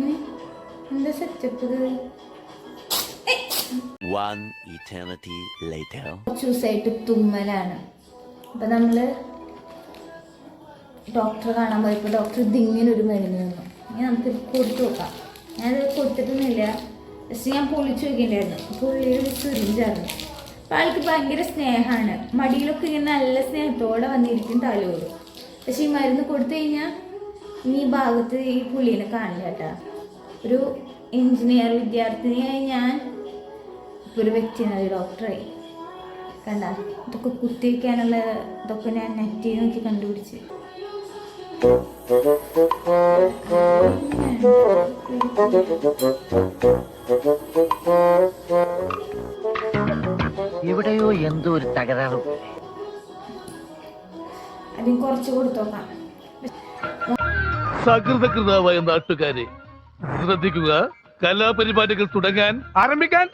എന്താ സെറ്റപ്പ് ഇത്? One eternity later. കുറച്ച് ദിവസമായിട്ട് തുമ്മലാണ്. അപ്പം നമ്മൾ ഡോക്ടറെ കാണാൻ പോയപ്പോൾ ഡോക്ടർ ഇതിങ്ങനൊരു മരുന്ന് തന്നു. ഇങ്ങനെ നമുക്ക് കൊടുത്തു നോക്കാം. ഞാനത് കൊടുത്തിട്ടൊന്നുമില്ല, ജസ്റ്റ് ഞാൻ പൊളിച്ചു നോക്കിയിട്ടുണ്ടായിരുന്നു. പുള്ളിയൊരു സിറിഞ്ചായിരുന്നു. അപ്പോൾ ആൾക്ക് ഭയങ്കര സ്നേഹമാണ്. മടിയിലൊക്കെ ഇങ്ങനെ നല്ല സ്നേഹത്തോടെ വന്നിരിക്കും തലോടും. പക്ഷെ ഈ മരുന്ന് കൊടുത്തു കഴിഞ്ഞാൽ ഇനി ഈ ഭാഗത്ത് ഈ പുള്ളീനെ കാണില്ല കേട്ടോ. ഒരു എഞ്ചിനീയർ വിദ്യാർത്ഥിനിയായി ഞാൻ ഇപ്പോൾ ഒരു വ്യക്തിയാണ്, ഡോക്ടറായി. കണ്ട ഇതൊക്കെ കുത്തിവയ്ക്കാനുള്ള ഇതൊക്കെ ഞാൻ നെറ്റിൽ നോക്കി കണ്ടുപിടിച്ച്. എവിടെയോ എന്തോ ഒരു തകരാറ്. അതിന് കുറച്ച് കൊടുത്തോക്കാം. സകൃതകൃതാവായ നാട്ടുകാരെ ശ്രദ്ധിക്കുക, കലാപരിപാടികൾ തുടങ്ങാൻ ആരംഭിക്കാൻ.